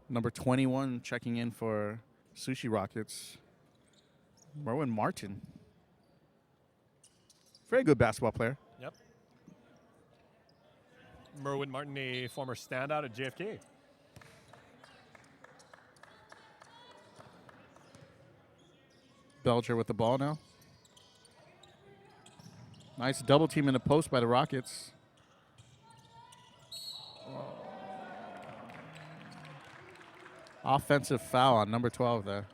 Number 21 checking in for Sushi Rockets, Merwin Martin. Very good basketball player. Yep. Merwin Martin, a former standout at JFK. Belger with the ball now. Nice double team in the post by the Rockets. Offensive foul on number 12 there.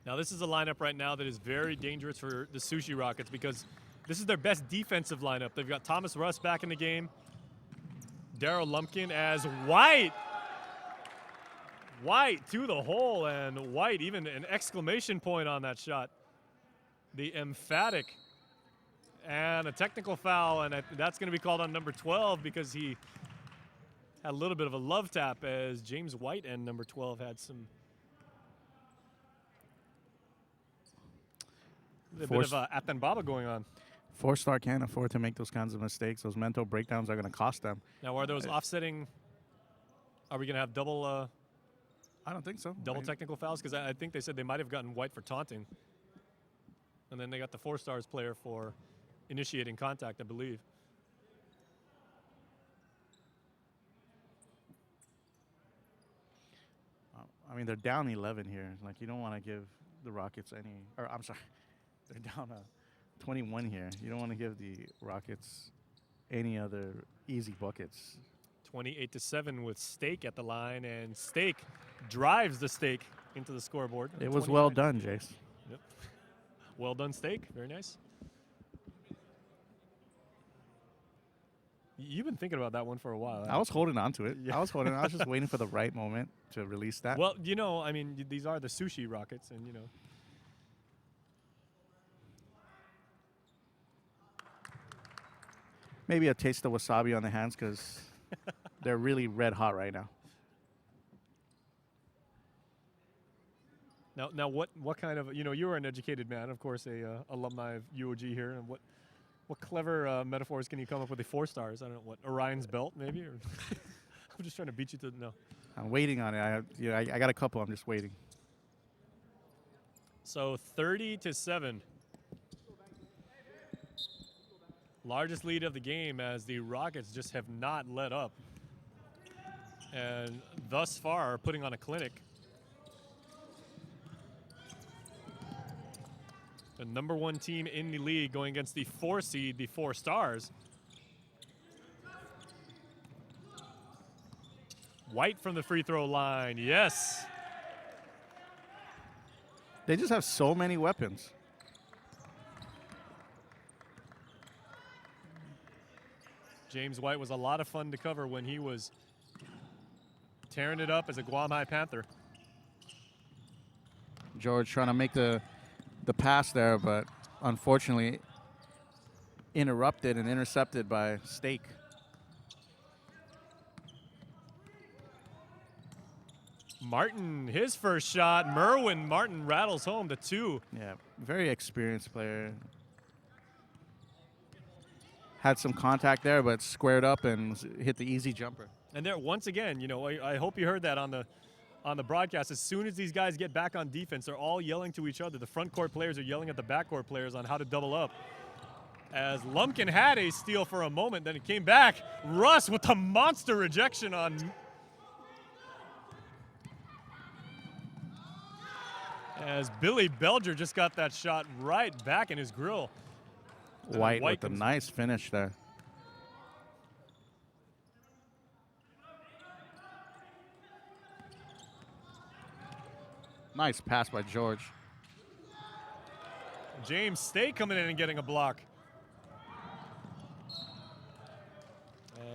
Now, this is a lineup right now that is very dangerous for the Sushi Rockets because this is their best defensive lineup. They've got Thomas Russ back in the game. Darryl Lumpkin as White. White to the hole, and White even an exclamation point on that shot. The emphatic and a technical foul, and that's going to be called on number 12 because he had a little bit of a love tap as James White and number 12 had some a bit of Atan Baba going on. Four-star can't afford to make those kinds of mistakes. Those mental breakdowns are going to cost them. Now, are those offsetting? Are we going to have double? I don't think so. Double technical fouls? Because I think they said they might have gotten White for taunting. And then they got the 4 stars player for initiating contact, I believe. I mean, they're down 11 here. Like, you don't want to give the Rockets any, or I'm sorry, they're down 21 here. You don't want to give the Rockets any other easy buckets. 28-7 with Stake at the line, and Stake drives the Stake into the scoreboard. It was well done, Jace. Yep. Well done, Stake. Very nice. You've been thinking about that one for a while. I was holding on to it. Yeah. I was just waiting for the right moment to release that. Well, you know, I mean, these are the Sushi Rockets, and, you know. Maybe a taste of wasabi on the hands because they're really red hot right now. Now, what kind of, you know, you're an educated man, of course, a alumni of UOG here, and what clever metaphors can you come up with? The 4 stars? I don't know, what, Orion's belt, maybe? Or I'm just trying to beat you to no. I'm waiting on it. I got a couple. I'm just waiting. So 30-7. Largest lead of the game as the Rockets just have not let up. And thus far are putting on a clinic. The number 1 team in the league going against the 4 seed, the 4 stars. White from the free throw line, yes. They just have so many weapons. James White was a lot of fun to cover when he was tearing it up as a Guam High Panther. George trying to make the pass there, but unfortunately interrupted and intercepted by Stake. Martin, his first shot. Merwin Martin rattles home the 2. Yeah, very experienced player. Had some contact there, but squared up and hit the easy jumper. And there, once again, you know, I hope you heard that on the broadcast. As soon as these guys get back on defense, they're all yelling to each other. The front court players are yelling at the backcourt players on how to double up. As Lumpkin had a steal for a moment, then it came back. Russ with a monster rejection on. As Billy Belger just got that shot right back in his grill. White with a nice finish there. Nice pass by George. James Stake coming in and getting a block.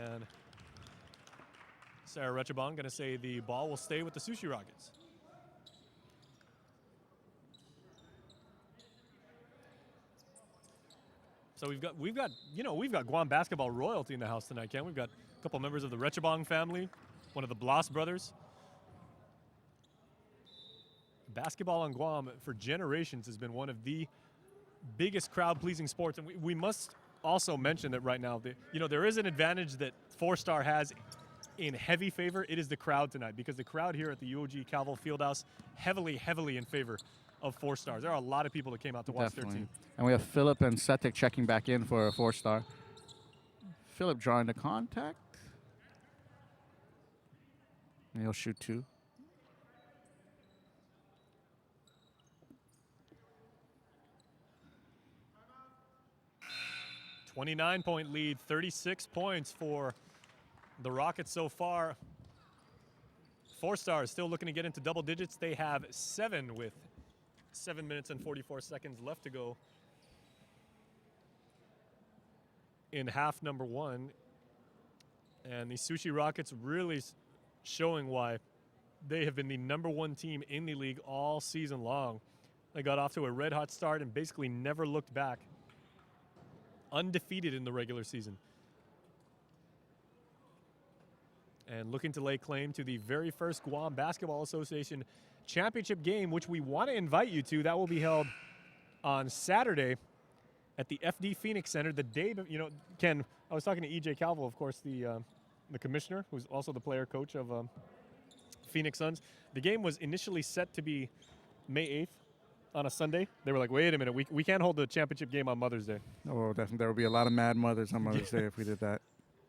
And Sarah Rechabon going to say the ball will stay with the Sushi Rockets. So we've got Guam basketball royalty in the house tonight, Ken. We've got a couple members of the Rechabong family, one of the Blas brothers. basketball on Guam for generations has been one of the biggest crowd-pleasing sports, and we must also mention that right now, there is an advantage that 4-star has in heavy favor. It is the crowd tonight, because the crowd here at the UOG Calvo Fieldhouse heavily in favor of 4-stars. There are a lot of people that came out to watch their team. And we have Philip and Setic checking back in for a 4-star. Philip drawing the contact. And he'll shoot 2. .9 lead, 36 points for the Rockets so far. 4-stars still looking to get into double digits. They have 7 with 7 minutes and 44 seconds left to go in half number 1. And the Sushi Rockets really showing why they have been the #1 team in the league all season long. They got off to a red-hot start and basically never looked back. Undefeated in the regular season. And looking to lay claim to the very first Guam Basketball Association championship game, which we want to invite you to. That will be held on Saturday at the FD Phoenix Center. The day, Ken, I was talking to EJ Calvo, of course, the commissioner, who's also the player coach of Phoenix Suns. The game was initially set to be May 8th. On a Sunday. They were like, wait a minute, we can't hold the championship game on Mother's Day. Oh, definitely. There will be a lot of mad mothers on Mother's Day if we did that.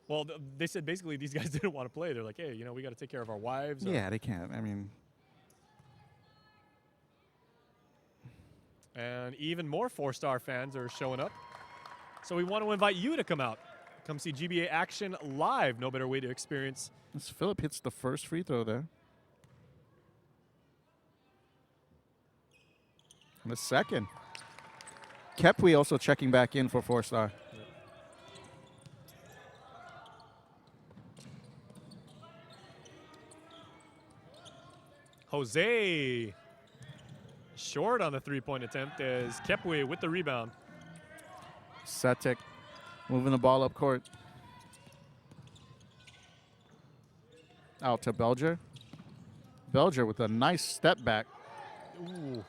Well, they said basically these guys didn't want to play. They're like, hey, we got to take care of our wives. Yeah, they can't. I mean. And even more 4-star fans are showing up. So we want to invite you to come out. Come see GBA action live. No better way to experience. As Philip hits the first free throw there. And the second. Kepwe also checking back in for 4-star. Jose short on the three-point attempt as Kepwe with the rebound. Setic moving the ball up court. Out to Belger. Belger with a nice step back. Ooh.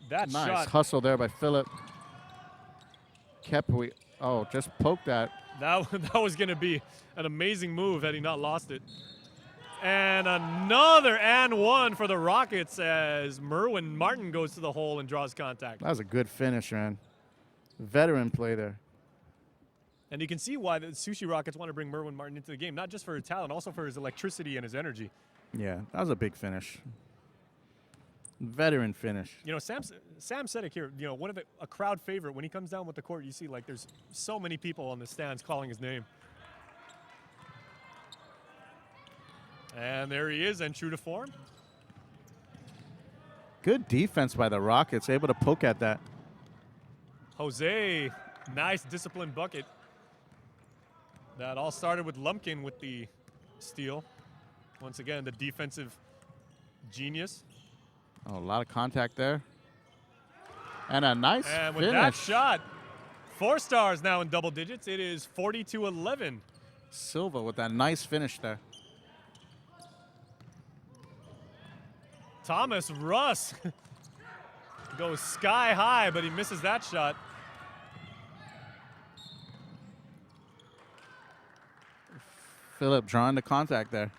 That nice shot. Hustle there by Philip. Kepwe, just poked that. That was going to be an amazing move had he not lost it. And another and one for the Rockets as Merwin Martin goes to the hole and draws contact. That was a good finish, man. Veteran play there. And you can see why the Sushi Rockets want to bring Merwin Martin into the game, not just for his talent, also for his electricity and his energy. Yeah, that was a big finish. Veteran finish. Sam Setic here, a crowd favorite. When he comes down with the court, you see there's so many people on the stands calling his name. And there he is, and true to form. Good defense by the Rockets, able to poke at that. Jose, nice disciplined bucket. That all started with Lumpkin with the steal. Once again, the defensive genius. Oh, a lot of contact there. And a nice And with finish. that shot, 4-stars now in double digits. It is 40-11. Silva with that nice finish there. Thomas Russ goes sky high, but he misses that shot. Philip drawing the contact there.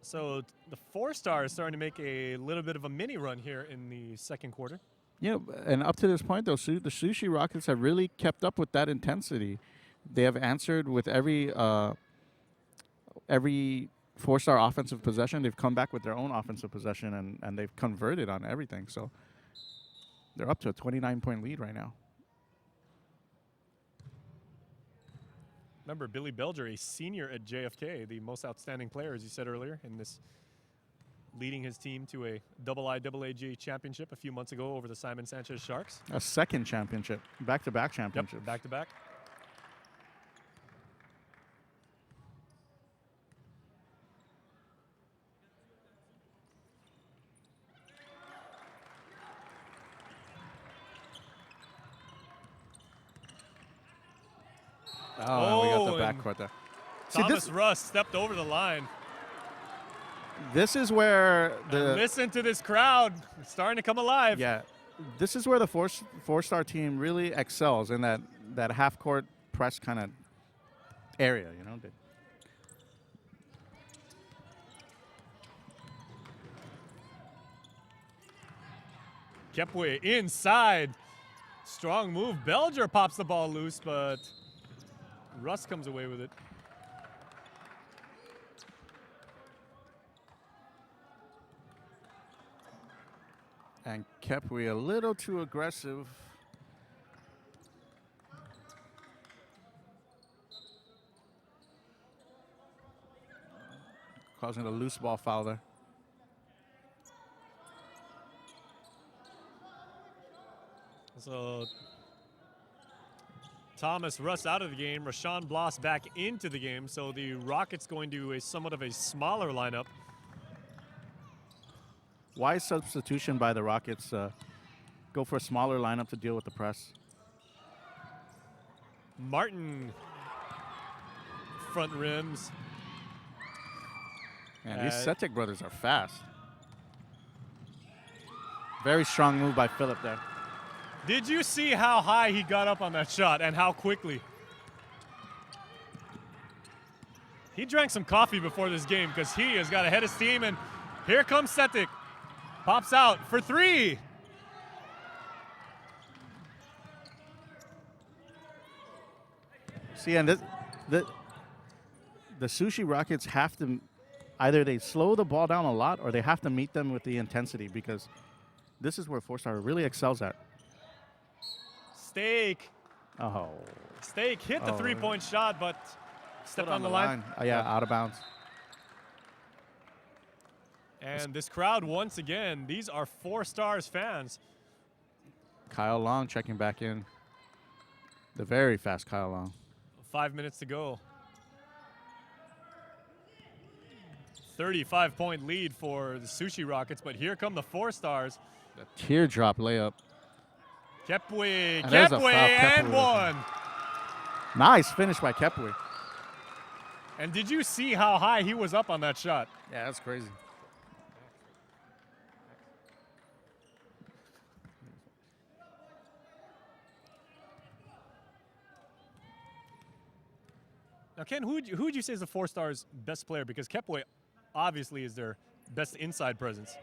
So the 4-star is starting to make a little bit of a mini run here in the second quarter. Yeah, and up to this point, though, the Sushi Rockets have really kept up with that intensity. They have answered with every 4-star offensive possession. They've come back with their own offensive possession, and they've converted on everything. So they're up to a 29-point lead right now. Remember, Billy Belger, a senior at JFK, the most outstanding player, as you said earlier, in this, leading his team to a IIAAG championship a few months ago over the Simon Sanchez Sharks. A second championship, back-to-back championship. Yep, back-to-back. Oh, we got the backcourt there. See, Thomas Russ stepped over the line. This is where And listen to this crowd. It's starting to come alive. Yeah, this is where the four-star team really excels in that half-court press kind of area, you know. Kepwe inside. Strong move. Belger pops the ball loose, but Russ comes away with it. And Kepwe a little too aggressive. Causing a loose ball foul there. So Thomas Russ out of the game. Rashawn Bloss back into the game. So the Rockets going to a somewhat of a smaller lineup. Wise substitution by the Rockets. Go for a smaller lineup to deal with the press. Martin front rims. And these Setic brothers are fast. Very strong move by Phillip there. Did you see how high he got up on that shot and how quickly? He drank some coffee before this game because he has got a head of steam, and here comes Setic. Pops out for three. See, and the Sushi Rockets have to either they slow the ball down a lot or they have to meet them with the intensity, because this is where four-star really excels at. Steak. Oh. Steak hit the three-point shot, but stepped on the line. Oh, yeah, out of bounds. And this crowd, once again, these are Four Stars fans. Kyle Long checking back in. The very fast Kyle Long. 5 minutes to go. 35-point lead for the Sushi Rockets, but here come the Four Stars. The teardrop layup. Kepwe, Kepwe, and one. Nice finish by Kepwe. And did you see how high he was up on that shot? Yeah, that's crazy. Now, Ken, who would you say is the Four Stars' best player? Because Kepwe obviously is their best inside presence.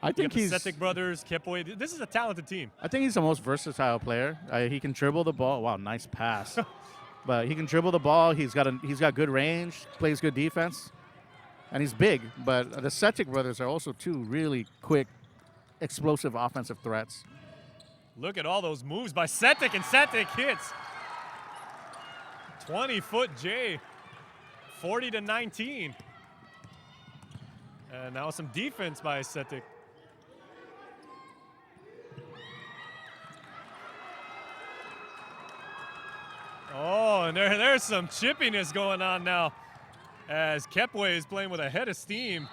I think he's the Setic brothers, Kepwe. This is a talented team. I think he's the most versatile player. He can dribble the ball. Wow, nice pass. But he can dribble the ball. He's got good range, plays good defense, and he's big. But the Setic brothers are also two really quick, explosive offensive threats. Look at all those moves by Setic, and Setic hits. 20-foot J, 40-19. And now some defense by Setic. Oh, and there's some chippiness going on now as Kepwe is playing with a head of steam.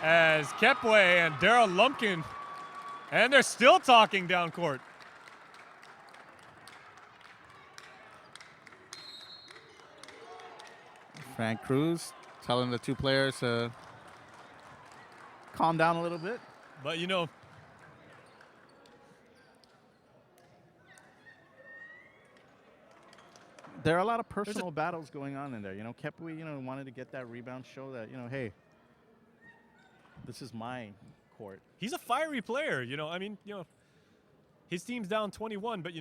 As Kepwe and Daryl Lumpkin, and they're still talking down court. Frank Cruz telling the two players to calm down a little bit. But, you know, there are a lot of personal battles going on in there. You know, Kepwe, wanted to get that rebound, show that, hey, this is my court. He's a fiery player, I mean, his team's down 21, but,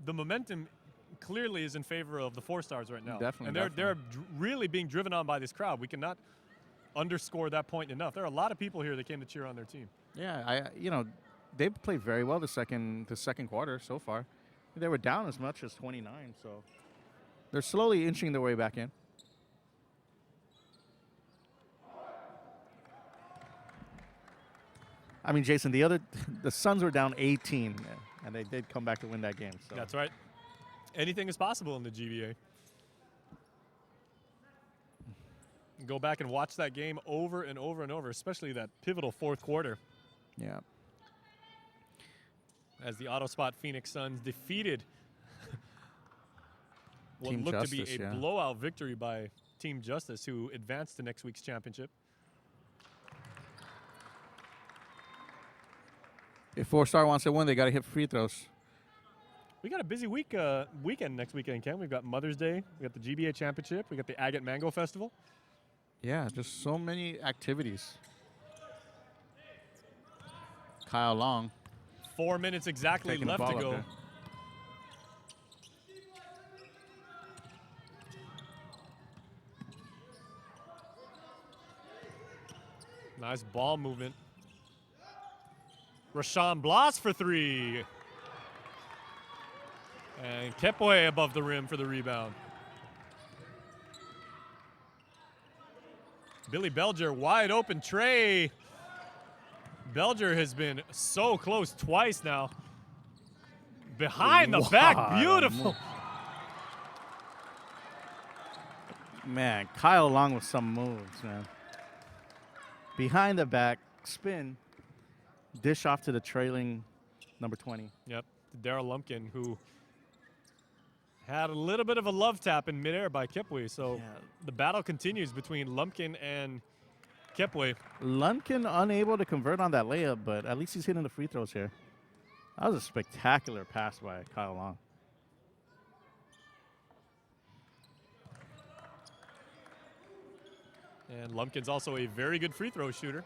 the momentum clearly is in favor of the Four Stars right now. Definitely. And they're really being driven on by this crowd. We cannot underscore that point enough. There are a lot of people here that came to cheer on their team. Yeah, they've played very well the second quarter so far. They were down as much as 29, so they're slowly inching their way back in. I mean, Jason, the Suns were down 18, and they did come back to win that game. So. That's right. Anything is possible in the GBA. Go back and watch that game over and over and over, especially that pivotal fourth quarter. Yeah. As the Autospot Phoenix Suns defeated what Team looked Justice, to be a blowout victory by Team Justice, who advanced to next week's championship. If 4-star wants to win, they got to hit free throws. We got a busy weekend next weekend, Ken. We've got Mother's Day. We got the GBA championship. We got the Agate Mango Festival. Yeah, just so many activities. Kyle Long. 4 minutes exactly Taking the left to ball up go. there. Nice ball movement. Rashawn Blas for 3. And Kepwe above the rim for the rebound. Billy Belger, wide open tray. Belger has been so close twice now. Behind the back, beautiful. Man, Kyle Long with some moves, man. Behind the back, spin, dish off to the trailing number 20. Yep, Daryl Lumpkin, who had a little bit of a love tap in midair by Kepwe. So Yeah. the battle continues between Lumpkin and Kepwe. Lumpkin unable to convert on that layup, but at least he's hitting the free throws here. That was a spectacular pass by Kyle Long. And Lumpkin's also a very good free throw shooter.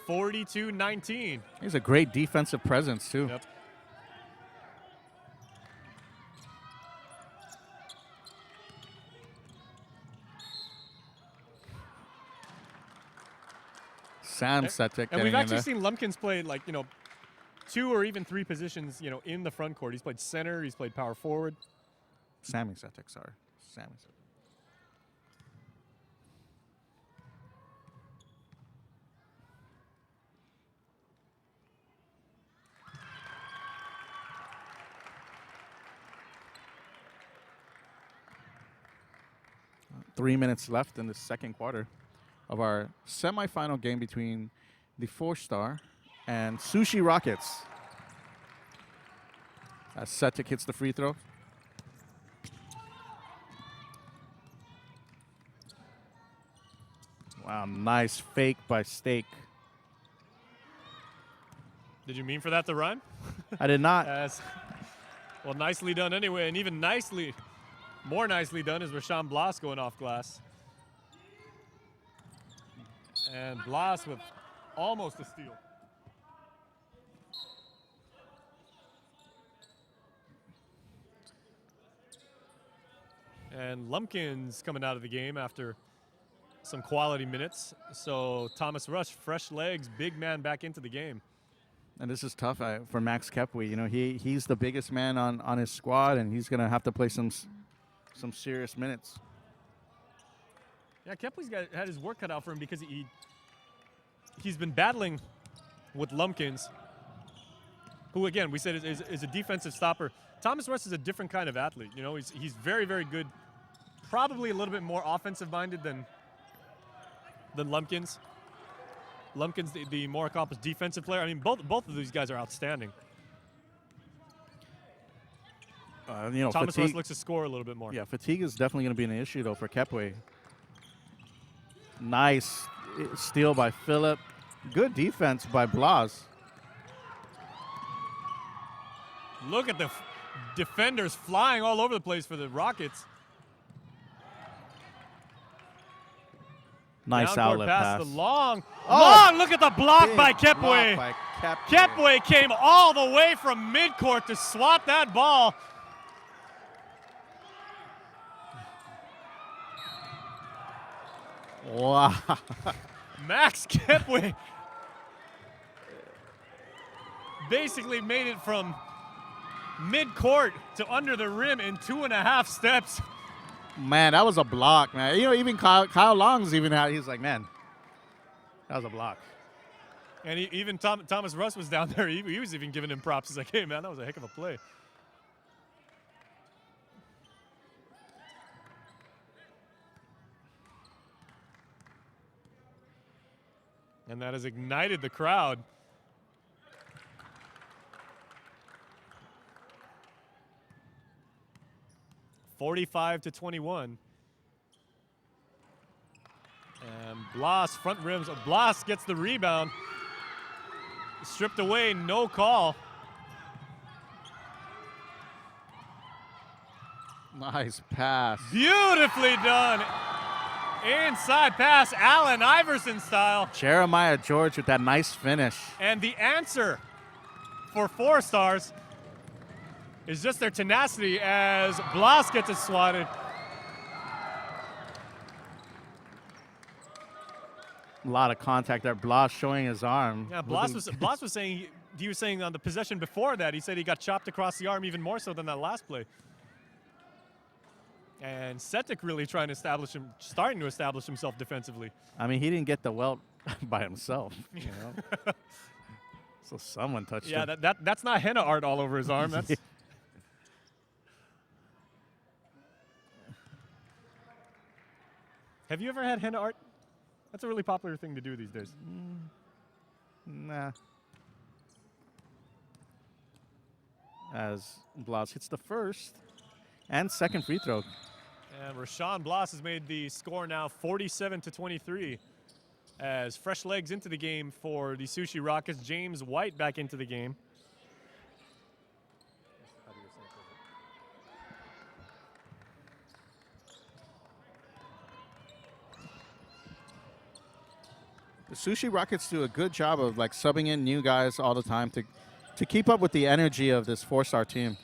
42-19. He's a great defensive presence, too. Yep. Sam Setic. And we've actually seen Lumpkins play, like, 2 or even 3 positions, in the front court. He's played center, he's played power forward. Sammy Setic, sorry. Sammy Setic. Three minutes left in the second quarter of our semifinal game between the 4-star and Sushi Rockets. As Setic hits the free throw. Wow, nice fake by Steak. Did you mean for that to rhyme? I did not. Well, nicely done anyway, and even more nicely done is Rashawn Blas going off glass. And Blas with almost a steal. And Lumpkins coming out of the game after some quality minutes. So Thomas Rush, fresh legs, big man back into the game. And this is tough for Max Kepwe. He's the biggest man on his squad, and he's going to have to play some serious minutes. Yeah, Kepwe's had his work cut out for him because he's been battling with Lumpkins, who, again, we said is a defensive stopper. Thomas Rush is a different kind of athlete. He's very, very good, probably a little bit more offensive-minded than Lumpkins. Lumpkin's the more accomplished defensive player. I mean, both of these guys are outstanding. Thomas fatigue, Rush looks to score a little bit more. Yeah, fatigue is definitely going to be an issue, though, for Kepwe. Nice steal by Phillip. Good defense by Blas. Look at the defenders flying all over the place for the Rockets. Nice Down-court outlet pass. pass. The long. Look at the block Big by block Kepwe. by Kepwe. Kepwe came all the way from midcourt to swat that ball. Wow. Max Kepwe basically made it from midcourt to under the rim in 2.5 steps. Man, that was a block, man. Even Kyle Long's he's like, man, that was a block. And even Thomas Russ was down there. He was even giving him props. He's like, hey, man, that was a heck of a play. And that has ignited the crowd. (45-21). Blas front rims. Blas gets the rebound. Stripped away, no call. Nice pass. Beautifully done. Inside pass, Allen Iverson style. Jeremiah George with that nice finish. And the answer for 4 stars is just their tenacity as Blas gets it swatted. A lot of contact there. Blas showing his arm. Yeah, Blas was saying he was saying on the possession before that, he said he got chopped across the arm even more so than that last play. And Setic really starting to establish himself defensively. I mean, he didn't get the welt by himself, you know. So someone touched him. Yeah, that's not henna art all over his arm. That's Have you ever had henna art? That's a really popular thing to do these days. Nah. As Blas hits the first and second free throw. And Rashawn Blas has made the score now 47-23 as fresh legs into the game for the Sushi Rockets. James White back into the game. The Sushi Rockets do a good job of like subbing in new guys all the time to keep up with the energy of this 4-star team.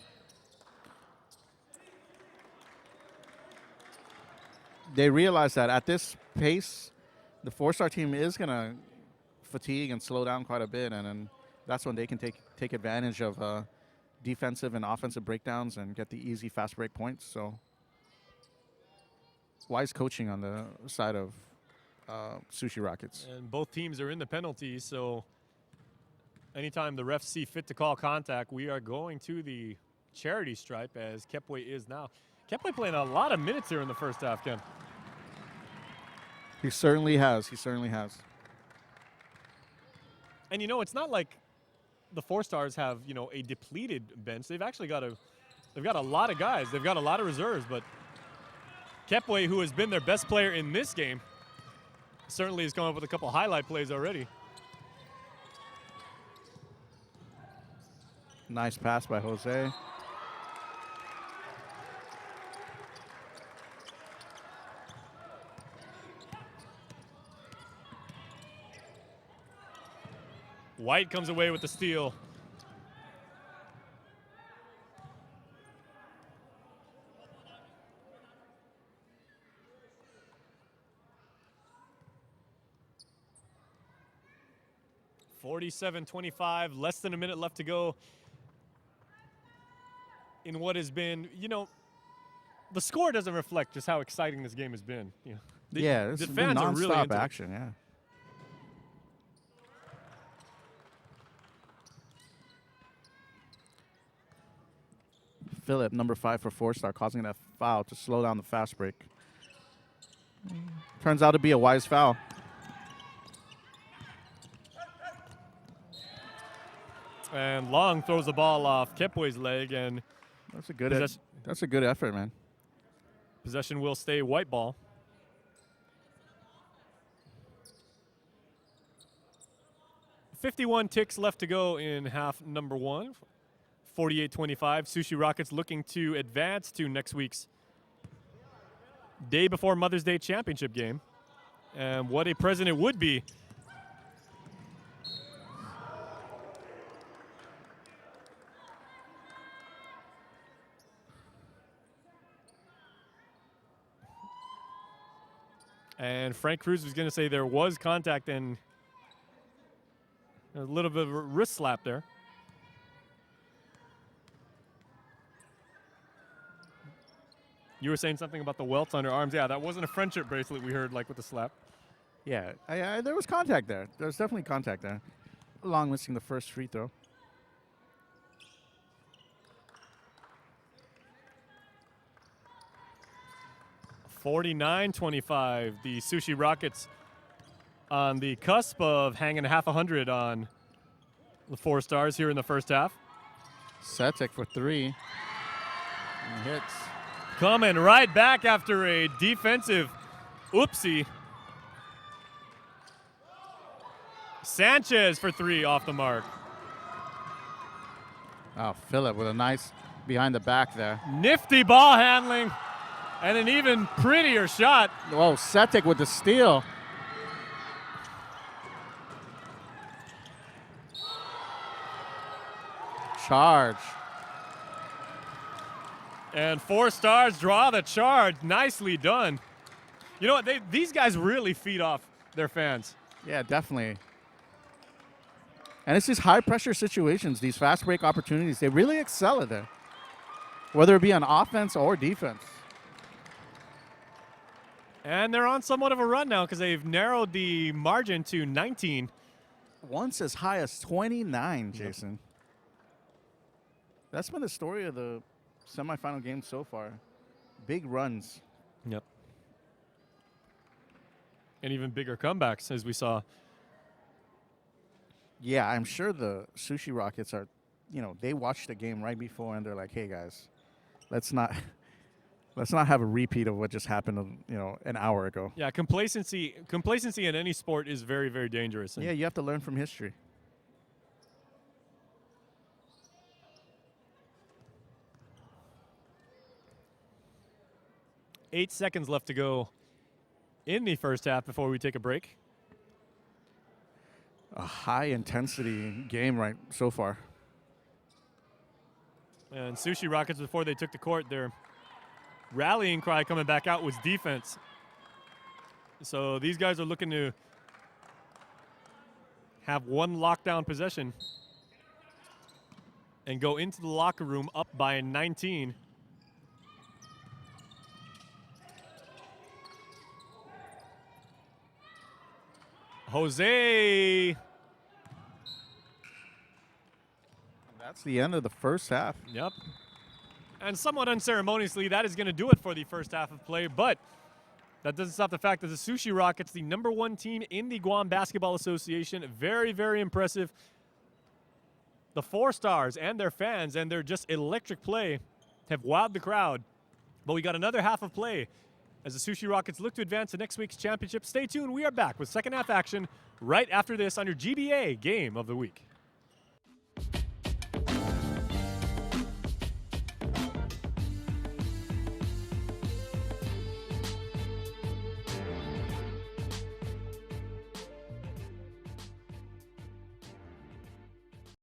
They realize that at this pace, the 4-star team is going to fatigue and slow down quite a bit, and then that's when they can take advantage of defensive and offensive breakdowns and get the easy fast break points. So wise coaching on the side of Sushi Rockets. And both teams are in the penalty, so anytime the refs see fit to call contact, we are going to the charity stripe as Kepwe is now. Kepwe playing a lot of minutes here in the first half, Ken. He certainly has. He certainly has. And you know, it's not like the 4-stars have, you know, a depleted bench. They've actually got a lot of guys. They've got a lot of reserves, but Kepwe, who has been their best player in this game, certainly has come up with a couple highlight plays already. Nice pass by Jose. White comes away with the steal. (47-25), less than a minute left to go in what has been, you know, the score doesn't reflect just how exciting this game has been. You know, It's the fans are really into action, yeah. Phillip, number 5 for 4-star, causing that foul to slow down the fast break. Turns out to be a wise foul. And Long throws the ball off Kepwe's leg, and That's a good effort, man. possession will stay white ball. .51 ticks left to go in half number 1. 48-25. Sushi Rockets looking to advance to next week's day before Mother's Day championship game. And what a present it would be. And Frank Cruz was going to say there was contact and a little bit of a wrist slap there. You were saying something about the welts on her arms. Yeah, that wasn't a friendship bracelet we heard, like with the slap. Yeah, there was contact there. There was definitely contact there. Long missing the first free throw. (49-25). The Sushi Rockets on the cusp of hanging half 100 on the 4-stars here in the first half. Setic for 3. And hits. Coming right back after a defensive oopsie. Sanchez for 3 off the mark. Oh, Phillip with a nice behind the back there. Nifty ball handling and an even prettier shot. Whoa, Setic with the steal. Charge. And 4 stars draw the charge. Nicely done. You know what? These guys really feed off their fans. Yeah, definitely. And it's these high-pressure situations, these fast break opportunities. They really excel at it, whether it be on offense or defense. And they're on somewhat of a run now because they've narrowed the margin to 19. Once as high as 29, Jason. Yep. That's been the story of the semifinal game so far. Big runs. Yep. And even bigger comebacks, as we saw. Yeah, I'm sure the Sushi Rockets are, they watched the game right before and they're like, hey guys, let's not have a repeat of what just happened, an hour ago. Yeah, complacency in any sport is very, very dangerous. Yeah, you have to learn from history. Eight seconds left to go in the first half before we take a break. A high-intensity game right so far. And Sushi Rockets, before they took the court, their rallying cry coming back out was defense. So these guys are looking to have one lockdown possession and go into the locker room up by 19. Jose. That's the end of the first half. Yep. And somewhat unceremoniously, that is going to do it for the first half of play, but that doesn't stop the fact that the Sushi Rockets, the #1 team in the Guam Basketball Association, very, very impressive. The 4 stars and their fans and their just electric play have wowed the crowd. But we got another half of play as the Sushi Rockets look to advance to next week's championship. Stay tuned. We are back with second half action right after this on your GBA Game of the Week.